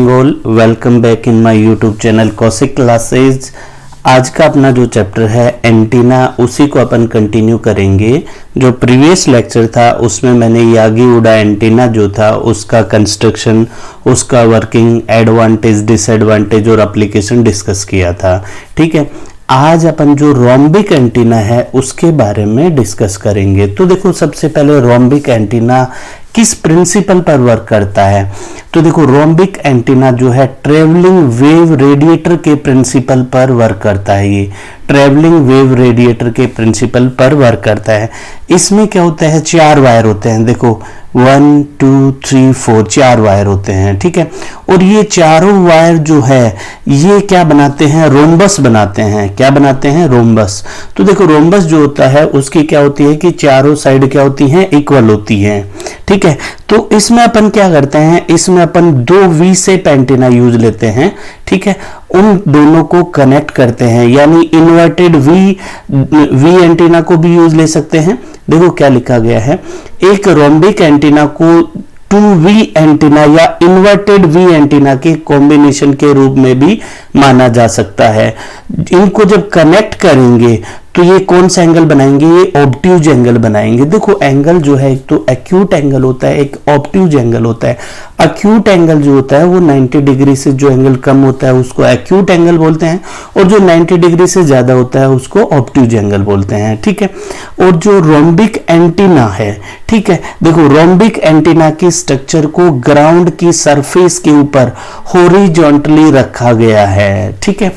Welcome back in my YouTube channel Kaushik classes. आज का अपना जो चैप्टर है एंटीना, उसी को अपन कंटिन्यू करेंगे। जो प्रीवियस लेक्चर था उसमें मैंने यागी उडा एंटीना जो था उसका कंस्ट्रक्शन, उसका वर्किंग, एडवांटेज, डिसएडवांटेज और एप्लीकेशन डिस्कस किया था। ठीक है, आज अपन जो रोम्बिक एंटीना है उसके बारे में डिस्कस करेंगे। तो देखो, सबसे पहले रोम्बिक एंटीना किस प्रिंसिपल पर वर्क करता है। तो देखो, रोम्बिक एंटीना जो है ट्रेवलिंग वेव रेडिएटर के प्रिंसिपल पर वर्क करता है। ये ट्रेवलिंग वेव रेडिएटर के प्रिंसिपल पर वर्क करता है। इसमें क्या होता है, 4 वायर होते हैं। देखो 1 2 3 4 4 वायर होते हैं। ठीक है, और ये चारों वायर जो है ये क्या बनाते हैं, रोम्बस बनाते हैं। क्या बनाते हैं, रोम्बस। तो देखो, रोम्बस जो होता है उसकी क्या होती है कि चारों साइड क्या होती हैं, इक्वल होती हैं। ठीक है, तो इसमें अपन क्या करते हैं, इसमें अपन 2 वी शेप एंटीना यूज लेते हैं। ठीक है, उन दोनों को कनेक्ट करते हैं, यानी इन्वर्टेड वी एंटीना को भी यूज ले सकते हैं। देखो क्या लिखा गया है, एक रोम्बिक एंटीना को 2V एंटीना या इन्वर्टेड V एंटीना के कॉम्बिनेशन के रूप में भी माना जा सकता है। इनको जब कनेक्ट करेंगे तो ये कौन सा एंगल बनाएंगे, ये ऑब्ट्यूज एंगल बनाएंगे। देखो, एंगल जो है एक तो एक्यूट एंगल होता है, एक ऑब्ट्यूज एंगल होता है। एक्यूट एंगल जो होता है वो 90 डिग्री से जो एंगल कम होता है उसको एक्यूट एंगल बोलते हैं, और जो 90 डिग्री से ज्यादा होता है उसको ऑब्ट्यूज एंगल बोलते हैं। ठीक है, और जो रोम्बिक एंटीना है, ठीक है, देखो रोम्बिक एंटीना की स्ट्रक्चर को ग्राउंड की सरफेस के ऊपर हॉरिजॉन्टली रखा गया है। ठीक है,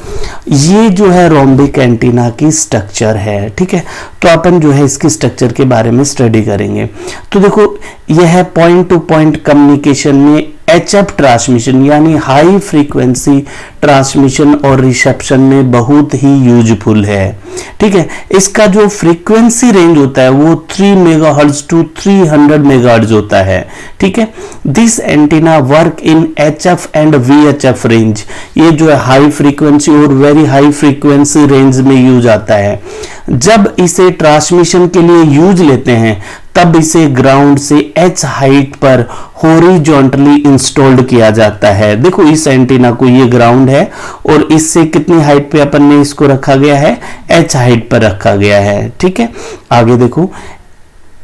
ये जो है रोम्बिक एंटीना की स्ट्रक्चर है। ठीक है, तो अपन जो है इसकी स्ट्रक्चर के बारे में स्टडी करेंगे। तो देखो, यह है पॉइंट टू पॉइंट कम्युनिकेशन में HF ट्रांसमिशन यानी हाई फ्रीक्वेंसी ट्रांसमिशन और रिसेप्शन में बहुत ही यूजफुल है। ठीक है, इसका जो फ्रीक्वेंसी रेंज होता है वो 3 मेगाहर्ट्ज टू 300 मेगाहर्ट्ज होता है। ठीक है, this antenna work in HF and VHF range. ये जो है हाई फ्रीक्वेंसी और वेरी हाई फ्रीक्वेंसी रेंज में यूज आता है। जब इसे ट्रांसमिशन के लिए यूज लेते हैं तब इसे ग्राउंड से H हाइट पर हॉरिजॉन्टली इंस्टॉल्ड किया जाता है। देखो, इस एंटीना को, ये ग्राउंड है और इससे कितनी हाइट पे अपन ने इसको रखा गया है, H हाइट पर रखा गया है। ठीक है, आगे देखो,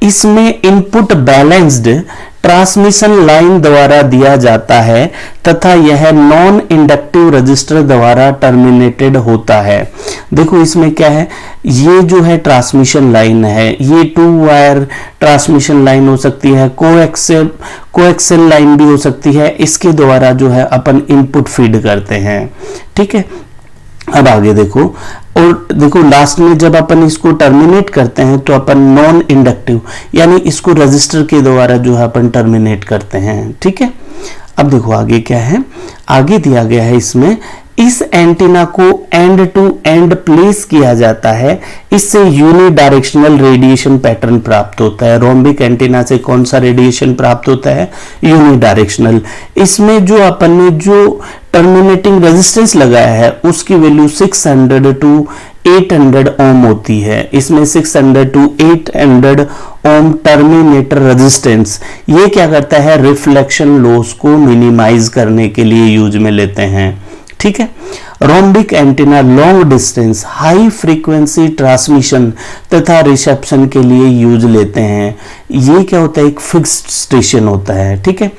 इसमें इनपुट बैलेंस्ड ट्रांसमिशन लाइन द्वारा दिया जाता है तथा यह नॉन इंडक्टिव रजिस्टर द्वारा टर्मिनेटेड होता है। देखो, इसमें क्या है, ये जो है ट्रांसमिशन लाइन है, ये 2 वायर ट्रांसमिशन लाइन हो सकती है, कोएक्सियल लाइन भी हो सकती है। इसके द्वारा जो है अपन इनपुट फीड करते हैं। ठीक है, अब आगे देखो, और देखो लास्ट में जब अपन इसको टर्मिनेट करते हैं तो अपन नॉन इंडक्टिव यानी इसको रजिस्टर के द्वारा जो है अपन टर्मिनेट करते हैं। ठीक है, अब देखो आगे क्या है, आगे दिया गया है इसमें, इस एंटीना को एंड टू एंड प्लेस किया जाता है। इससे यूनिडायरेक्शनल रेडिएशन पैटर्न प्राप्त होता है। रोम्बिक एंटीना से कौन सा रेडिएशन प्राप्त होता है, यूनिडायरेक्शनल। इसमें जो अपन ने जो टर्मिनेटिंग रेजिस्टेंस लगाया है उसकी वैल्यू 600 टू 800 ओम होती है। इसमें 600 टू 800 ओम टर्मिनेटर रेजिस्टेंस ये क्या करता है, रिफ्लेक्शन लॉस को मिनिमाइज करने के लिए यूज में लेते हैं। ठीक है, rhombic antenna long distance high frequency transmission तथा रिसेप्शन के लिए यूज लेते हैं। ये क्या होता है, एक फिक्स्ड स्टेशन होता है। ठीक है,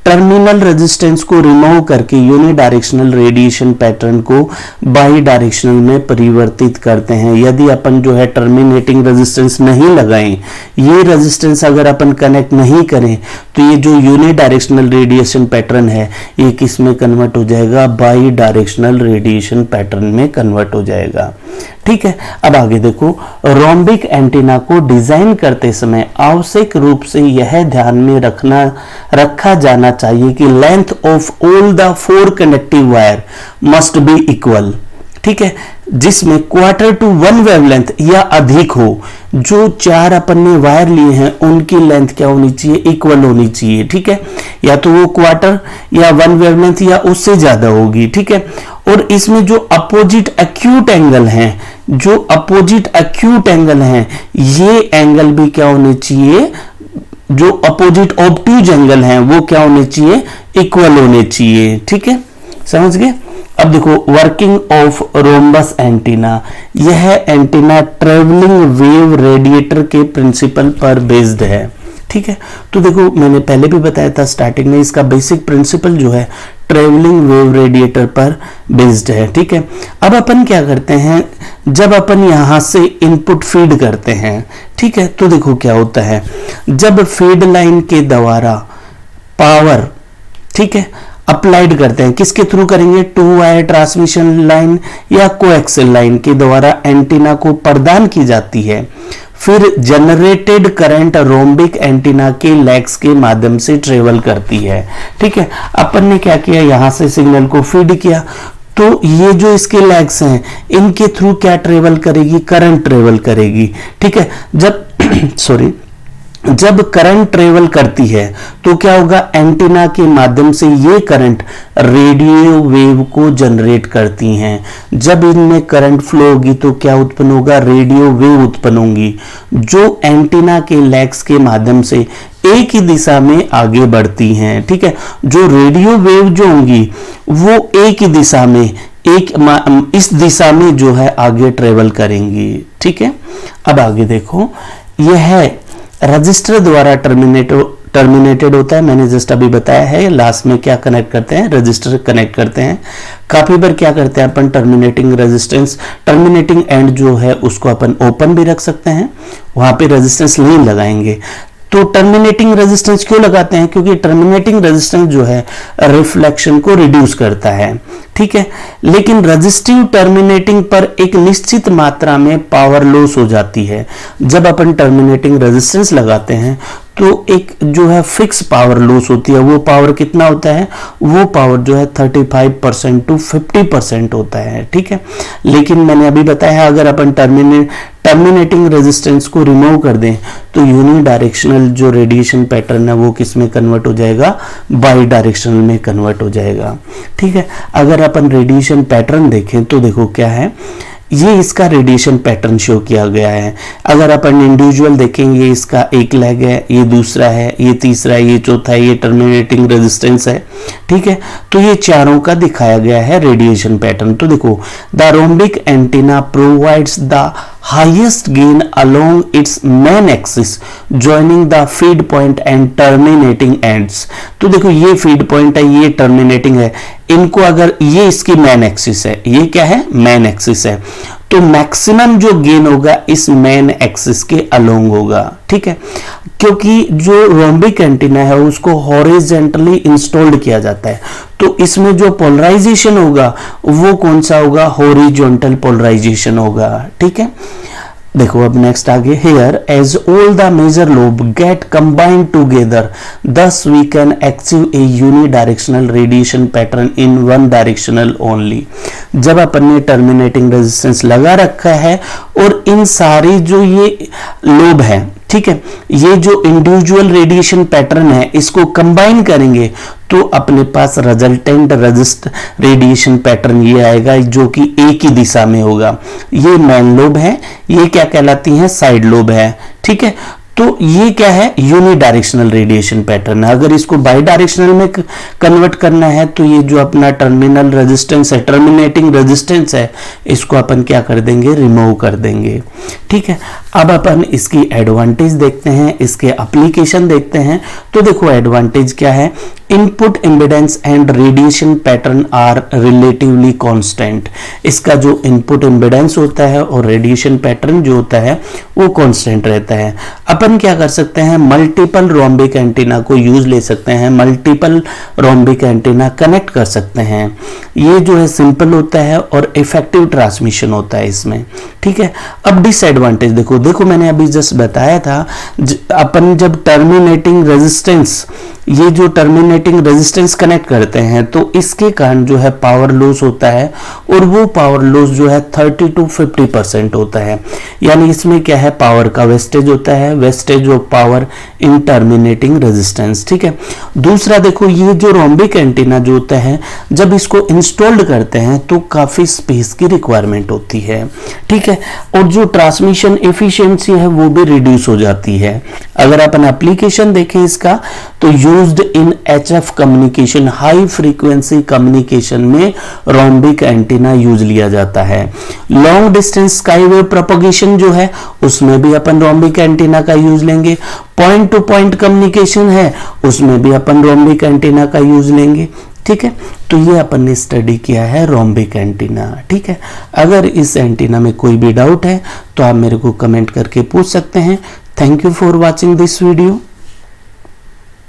टर्मिनल रेजिस्टेंस को रिमूव करके यूनिडायरेक्शनल रेडिएशन पैटर्न को बाई डायरेक्शनल में परिवर्तित करते हैं। यदि अपन जो है टर्मिनेटिंग रेजिस्टेंस नहीं लगाएं, ये रेजिस्टेंस अगर अपन कनेक्ट नहीं करें तो ये जो यूनिडायरेक्शनल रेडिएशन पैटर्न है ये किस में कन्वर्ट हो जाएगा, बाई डायरेक्शनल रेडिएशन पैटर्न में कन्वर्ट हो जाएगा। ठीक है, अब आगे देखो, रोम्बिक एंटीना को डिजाइन करते समय आवश्यक रूप से यह ध्यान में रखा जाना चाहिए कि length of all the 4 connective wire must be equal. ठीक है, जिसमें क्वार्टर टू 1 वेवलेंथ या अधिक हो। जो 4 अपन ने वायर लिए हैं उनकी लेंथ क्या होनी चाहिए, इक्वल होनी चाहिए। ठीक है, या तो वो क्वार्टर या 1 वेवलेंथ या उससे ज्यादा होगी। ठीक है, और इसमें जो अपोजिट एक्यूट एंगल हैं, ये एंगल भी क्या होने चाहिए, जो अपोजिट ऑब्ट्यूज एंगल हैं वो क्या होने चाहिए, इक्वल होने चाहिए। ठीक है, समझ गए। अब देखो वर्किंग ऑफ रोम्बस एंटीना, यह एंटीना ट्रेवलिंग वेव रेडिएटर के प्रिंसिपल पर बेस्ड है। ठीक है, तो देखो मैंने पहले भी बताया था स्टार्टिंग में, इसका बेसिक प्रिंसिपल जो है ट्रेवलिंग वेव रेडिएटर पर बेस्ड है। ठीक है, अब अपन क्या करते हैं, जब अपन यहां से इनपुट फीड करते हैं, ठीक है, तो देखो क्या होता है, जब फीड लाइन के द्वारा पावर, ठीक है, अप्लाइड करते हैं, किसके थ्रू करेंगे, 2 वायर ट्रांसमिशन लाइन या कोएक्सियल लाइन के द्वारा एंटीना को प्रदान की जाती है, फिर जनरेटेड करंट रोम्बिक एंटीना के लेग्स के माध्यम से ट्रेवल करती है। ठीक है, अपन ने क्या किया, यहां से सिग्नल को फीड किया, तो ये जो इसके लेग्स हैं इनके थ्रू क्या ट्रेवल करेगी, करंट ट्रेवल करेगी। ठीक है, जब सॉरी जब करंट ट्रेवल करती है तो क्या होगा, एंटीना के माध्यम से ये करंट रेडियो वेव को जनरेट करती हैं। जब इनमें करंट फ्लो होगी तो क्या उत्पन्न होगा, रेडियो वेव उत्पन्न होंगी, जो एंटीना के लेग्स के माध्यम से एक ही दिशा में आगे बढ़ती हैं। ठीक है, जो रेडियो वेव जो होंगी वो एक ही दिशा में, इस दिशा में जो है आगे ट्रेवल करेंगी। ठीक है, अब आगे देखो, यह है रजिस्टर द्वारा टर्मिनेटेड होता है। मैंने जस्ट अभी बताया है, लास्ट में क्या कनेक्ट करते हैं, रजिस्टर कनेक्ट करते हैं। काफी बार क्या करते हैं अपन, टर्मिनेटिंग रेजिस्टेंस, टर्मिनेटिंग एंड जो है उसको अपन ओपन भी रख सकते हैं, वहां पे रेजिस्टेंस नहीं लगाएंगे। तो टर्मिनेटिंग रेजिस्टेंस क्यों लगाते हैं, क्योंकि टर्मिनेटिंग रेजिस्टेंस जो है रिफ्लेक्शन को रिड्यूस करता है। ठीक है, लेकिन रेजिस्टिव टर्मिनेटिंग पर एक निश्चित मात्रा में पावर लॉस हो जाती है। जब अपन टर्मिनेटिंग रेजिस्टेंस लगाते हैं तो एक जो है फिक्स पावर लॉस होती है। वो पावर कितना होता है, वो पावर जो है 35% टू 50% होता है। ठीक है, लेकिन मैंने अभी बताया अगर अपन टर्मिनेटिंग रेजिस्टेंस को रिमूव कर दें तो यूनि डायरेक्शनल जो रेडिएशन पैटर्न है वो किस में कन्वर्ट हो जाएगा, बाई डायरेक्शनल में कन्वर्ट हो जाएगा। ठीक है, अगर अपन रेडिएशन पैटर्न देखें तो देखो क्या है, ये इसका रेडिएशन पैटर्न शो किया गया है। अगर अपन इंडिविजुअल देखेंगे, इसका एक लेग है, ये दूसरा है, ये तीसरा है, ये चौथा है, ये टर्मिनेटिंग रेजिस्टेंस है। ठीक है, तो ये चारों का दिखाया गया है रेडिएशन पैटर्न। तो देखो, the rhombic antenna provides the highest gain along its main axis joining the feed point and terminating ends। तो देखो ये फीड पॉइंट है, ये टर्मिनेटिंग है, इनको अगर ये इसकी मेन एक्सिस है, ये क्या है, मेन एक्सिस है, तो मैक्सिमम जो गेन होगा इस मेन एक्सिस के अलोंग होगा। ठीक है, क्योंकि जो रोम्बिक एंटीना है उसको हॉरिजॉन्टली इंस्टॉल्ड किया जाता है, तो इसमें जो पोलराइजेशन होगा वो कौन सा होगा, हॉरिजॉन्टल पोलराइजेशन होगा। ठीक है, देखो अब नेक्स्ट आगे, here as all the major lobe get combined together thus we can achieve a unidirectional radiation pattern in one directional only. जब अपन ने टर्मिनेटिंग रेजिस्टेंस लगा रखा है और इन सारी जो ये लोब है, ठीक है, ये जो इंडिविजुअल रेडिएशन पैटर्न है इसको कंबाइन करेंगे तो अपने पास रिजल्टेंट रेडिएशन पैटर्न ये आएगा जो कि एक ही दिशा में होगा। ये मेन लोब है, ये क्या कहलाती है, साइड लोब है। ठीक है, तो ये क्या है, यूनि डायरेक्शनल रेडिएशन पैटर्न है। अगर इसको बाई डायरेक्शनल में कन्वर्ट करना है तो ये जो अपना टर्मिनल रेजिस्टेंस है, टर्मिनेटिंग रेजिस्टेंस है, इसको अपन क्या कर देंगे, रिमूव कर देंगे। ठीक है, अब अपन इसकी एडवांटेज देखते हैं, इसके एप्लीकेशन देखते हैं। तो देखो एडवांटेज क्या है, input impedance and radiation pattern are relatively constant. इसका जो इनपुट इम्पीडेंस होता है और रेडिएशन पैटर्न जो होता है वो कांस्टेंट रहता है। अपन क्या कर सकते हैं, मल्टीपल रोम्बिक एंटीना को यूज ले सकते हैं, मल्टीपल रोम्बिक एंटीना कनेक्ट कर सकते हैं। ये जो है सिंपल होता है और इफेक्टिव ट्रांसमिशन होता है इसमें। ठीक है, अब डिसएडवांटेज देखो मैंने अभी जस्ट बताया था, अपन जब टर्मिनेटिंग रेजिस्टेंस, ये जो टर्मिनेटिंग रेजिस्टेंस कनेक्ट करते हैं तो इसके कारण जो है पावर लॉस होता है और वो पावर लॉस जो है 30 to 50% होता है। यानी इसमें क्या है, पावर का वेस्टेज होता है, wastage of power in terminating resistance. ठीक है, दूसरा देखो, ये जो रोम्बिक एंटीना जो होता है जब इसको इंस्टॉल्ड करते हैं तो काफी स्पेस की रिक्वायरमेंट होती है। ठीक है, और जो ट्रांसमिशन एफिशिएंसी एफिशिएंसी है वो भी रिड्यूस हो जाती है। अगर अपन एप्लीकेशन देखें इसका, तो used in HF communication, high frequency communication में रोम्बिक एंटीना यूज लिया जाता है। Long distance sky wave propagation जो है उसमें भी अपन रोम्बिक एंटीना का यूज लेंगे। पॉइंट टू पॉइंट कम्युनिकेशन है उसमें भी अपन रोम्बिक एंटीना का यूज लेंगे। ठीक है, तो ये अपन ने स्टडी किया है रोम्बिक एंटीना। ठीक है, अगर इस एंटीना में कोई भी डाउट है तो आप मेरे को कमेंट करके पूछ सकते हैं। Thank you for watching this video.